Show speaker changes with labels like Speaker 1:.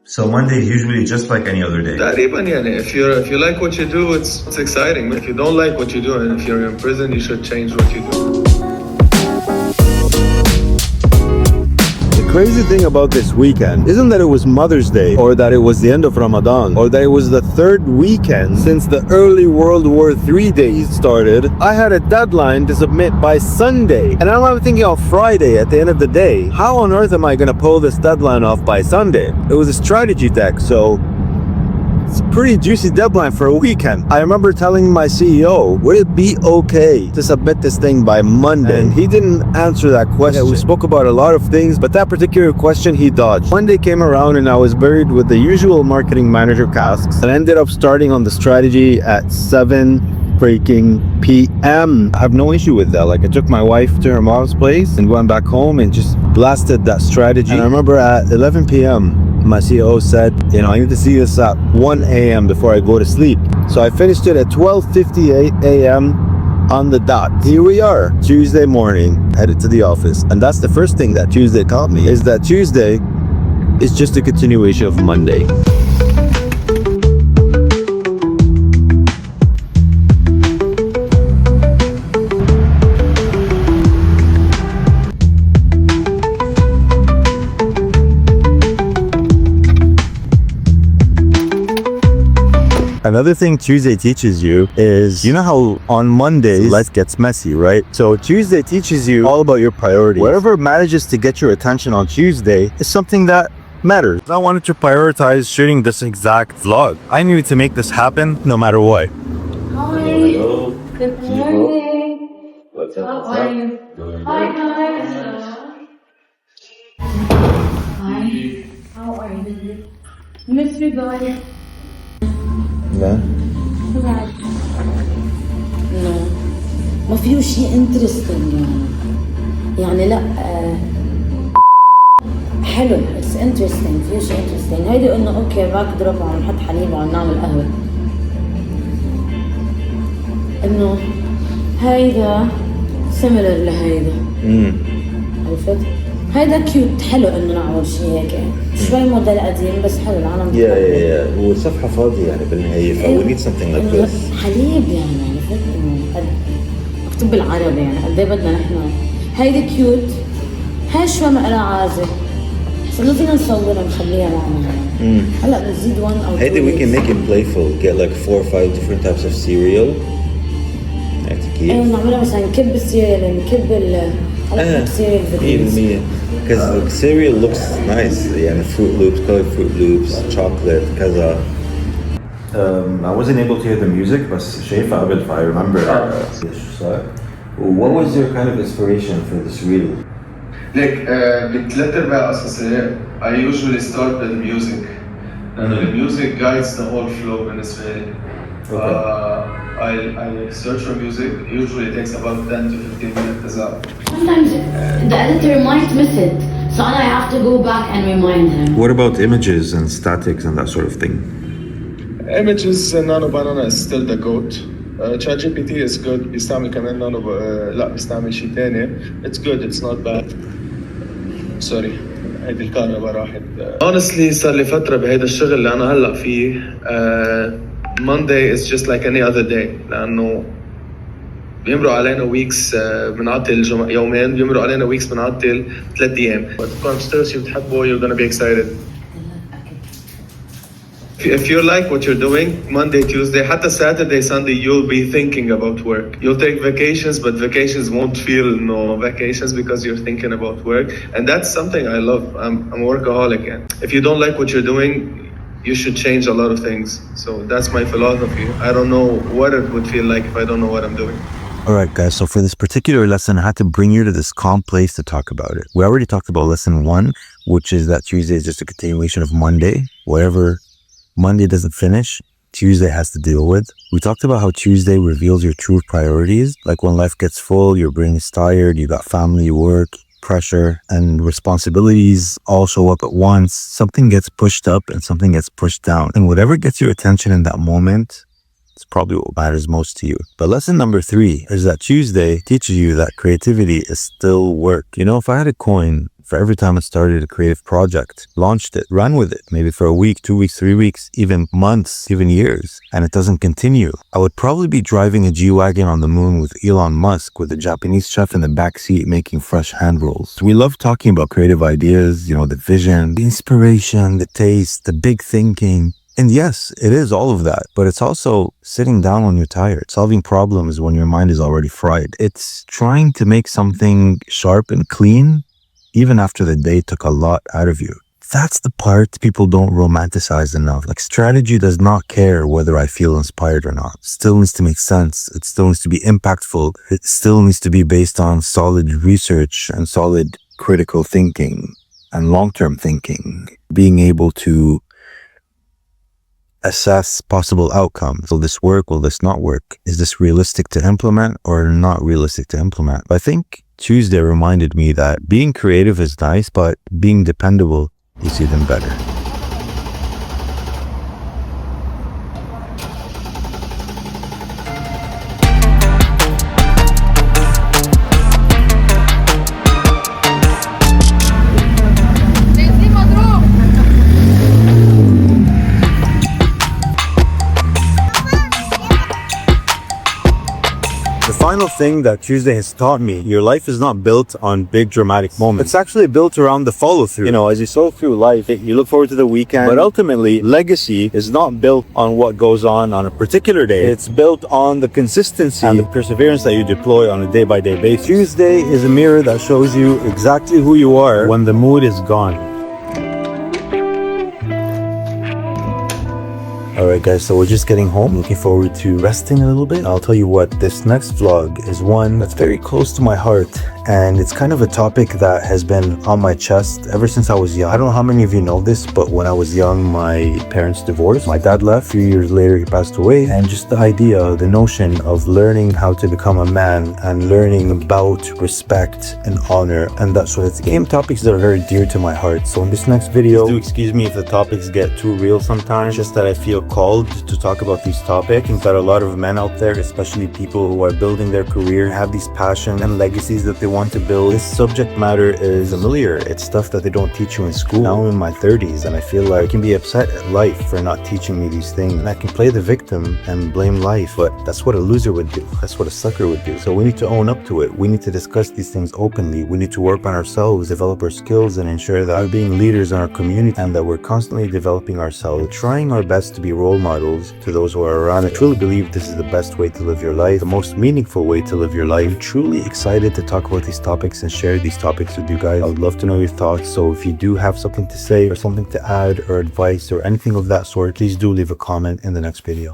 Speaker 1: So Monday is usually just like any other day.
Speaker 2: تقريبا يعني if you like what you do, it's exciting. If you don't like what you do, and if you're in prison, you should change what you do.
Speaker 3: The crazy thing about this weekend isn't that it was Mother's Day, or that it was the end of Ramadan, or that it was the third weekend since the early World War III days started. I had a deadline to submit by Sunday, and now I'm thinking of Friday at the end of the day. How on earth am I gonna pull this deadline off by Sunday? It was a strategy deck, so it's a pretty juicy deadline for a weekend. I remember telling my CEO, would it be okay to submit this thing by Monday? And he didn't answer that question. We spoke about a lot of things, but that particular question he dodged. Monday came around and I was buried with the usual marketing manager tasks and ended up starting on the strategy at 7 freaking p.m. I have no issue with that. Like, I took my wife to her mom's place and went back home and just blasted that strategy. And I remember at 11 p.m. my CEO said, I need to see this at 1 a.m. before I go to sleep. So I finished it at 12:58 a.m. on the dot. Here we are, Tuesday morning, headed to the office. And that's the first thing that Tuesday taught me, is that Tuesday is just a continuation of Monday. Another thing Tuesday teaches you is, how on Mondays life gets messy, right? So Tuesday teaches you all about your priorities. Whatever manages to get your attention on Tuesday is something that matters. I wanted to prioritize shooting this exact vlog. I needed to make this happen no matter what.
Speaker 4: Hi. Good morning. What's up? How are you? Hi guys. Hi. How are you? Miss you guys.
Speaker 3: لا
Speaker 4: ما فيه شيء interesting يعني لا حلو it's interesting فيه شيء interesting هيدي قلنا اوكي باك دروب وعم نحط حليب وعم نعمل قهوة انه هيدا similar لهيدا عرفت؟ هيدا كيوت حلو انه نعمل شيء هيك شوي موديل قديم بس حلو العالم
Speaker 3: يا والصفحة فاضية يعني بالنهاية ف we need something like this
Speaker 4: حليب يعني عرفت انه مكتوب بالعربي يعني قد ايه بدنا نحن هيدي كيوت هاي شوي مقلها عازب صرنا فينا نصورها نخليها معنا هلا بنزيد 1 او 2
Speaker 3: هيدي we can make it playful get like 4 or 5 different types of cereal
Speaker 4: ايوه نعملها مثلا نكب السيريال نكب
Speaker 3: cereal because the cereal looks nice يعني Fruit Loops, colored Fruit Loops, chocolate كذا. I wasn't able to hear the music but شايفها قبل if I remember. What was your kind of inspiration for this reel?
Speaker 2: Like بثلاث ارباع قصصي I usually start with music. The music guides the whole flow بالنسبة لي. I search for music. Usually it takes about 10 to 15 minutes.
Speaker 4: Sometimes the editor might miss it, so I have to go back and remind him.
Speaker 1: What about images and statics and that sort of thing?
Speaker 2: Images, Nano Banana is still the goat. ChatGPT is good. بيستعمل كمان لا بيستعمل شيء تاني. It's good. It's not bad. Sorry. هيدي الكهرباء راحت. Honestly صار لي فترة بهيدا الشغل اللي أنا هلا فيه. Monday is just like any other day لأنه بيمرق علينا weeks بنعطل يومين بيمرق علينا weeks بنعطل 3 أيام. But if I'm still شيء بتحبه you're gonna be excited. If you like what you're doing, Monday, Tuesday, حتى Saturday, Sunday, you'll be thinking about work. You'll take vacations, but vacations won't feel vacations because you're thinking about work. And that's something I love. I'm a workaholic. And if you don't like what you're doing, you should change a lot of things. So that's my philosophy. I don't know what it would feel like if I don't know what I'm doing.
Speaker 3: Alright guys, so for this particular lesson, I had to bring you to this calm place to talk about it. We already talked about lesson 1, which is that Tuesday is just a continuation of Monday. Whatever Monday doesn't finish, Tuesday has to deal with. We talked about how Tuesday reveals your true priorities. Like when life gets full, your brain is tired, you got family, work, pressure, and responsibilities all show up at once. Something gets pushed up and something gets pushed down. And whatever gets your attention in that moment, it's probably what matters most to you. But lesson number 3 is that Tuesday teaches you that creativity is still work. If I had a coin For every time I started a creative project, launched it, ran with it, maybe for a week, 2 weeks, 3 weeks, even months, even years, and it doesn't continue, I would probably be driving a G-Wagon on the moon with Elon Musk, with a Japanese chef in the backseat making fresh hand rolls. We love talking about creative ideas, the vision, the inspiration, the taste, the big thinking. And yes, it is all of that, but it's also sitting down when you're tired, solving problems when your mind is already fried. It's trying to make something sharp and clean, even after the day took a lot out of you. That's the part people don't romanticize enough. Like, strategy does not care whether I feel inspired or not. It still needs to make sense. It still needs to be impactful. It still needs to be based on solid research and solid critical thinking and long-term thinking. Being able to assess possible outcomes. Will this work? Will this not work? Is this realistic to implement or not realistic to implement? I think Tuesday reminded me that being creative is nice, but being dependable is even better. The final thing that Tuesday has taught me, your life is not built on big dramatic moments. It's actually built around the follow-through. As you sow through life, you look forward to the weekend, but ultimately, legacy is not built on what goes on a particular day. It's built on the consistency and the perseverance that you deploy on a day-by-day basis. Tuesday is a mirror that shows you exactly who you are when the mood is gone. Alright guys, so we're just getting home. Looking forward to resting a little bit. I'll tell you what, this next vlog is one that's very close to my heart, and it's kind of a topic that has been on my chest ever since I was young. I don't know how many of you know this, but when I was young, my parents divorced. My dad left. A few years later, he passed away. And just the idea, the notion of learning how to become a man and learning about respect and honor and that sort of thing, topics that are very dear to my heart. So in this next video, do excuse me if the topics get too real sometimes, just that I feel called to talk about these topics. I think that a lot of men out there, especially people who are building their career, have these passions and legacies that they want to build. This subject matter is familiar. It's stuff that they don't teach you in school. Now I'm in my 30s and I feel like I can be upset at life for not teaching me these things. And I can play the victim and blame life, but that's what a loser would do. That's what a sucker would do. So we need to own up to it. We need to discuss these things openly. We need to work on ourselves, develop our skills, and ensure that we're being leaders in our community and that we're constantly developing ourselves, trying our best to be role models to those who are around. I truly believe this is the best way to live your life, the most meaningful way to live your life. I'm truly excited to talk about these topics and share these topics with you guys. I would love to know your thoughts. So if you do have something to say or something to add or advice or anything of that sort, please do leave a comment in the next video.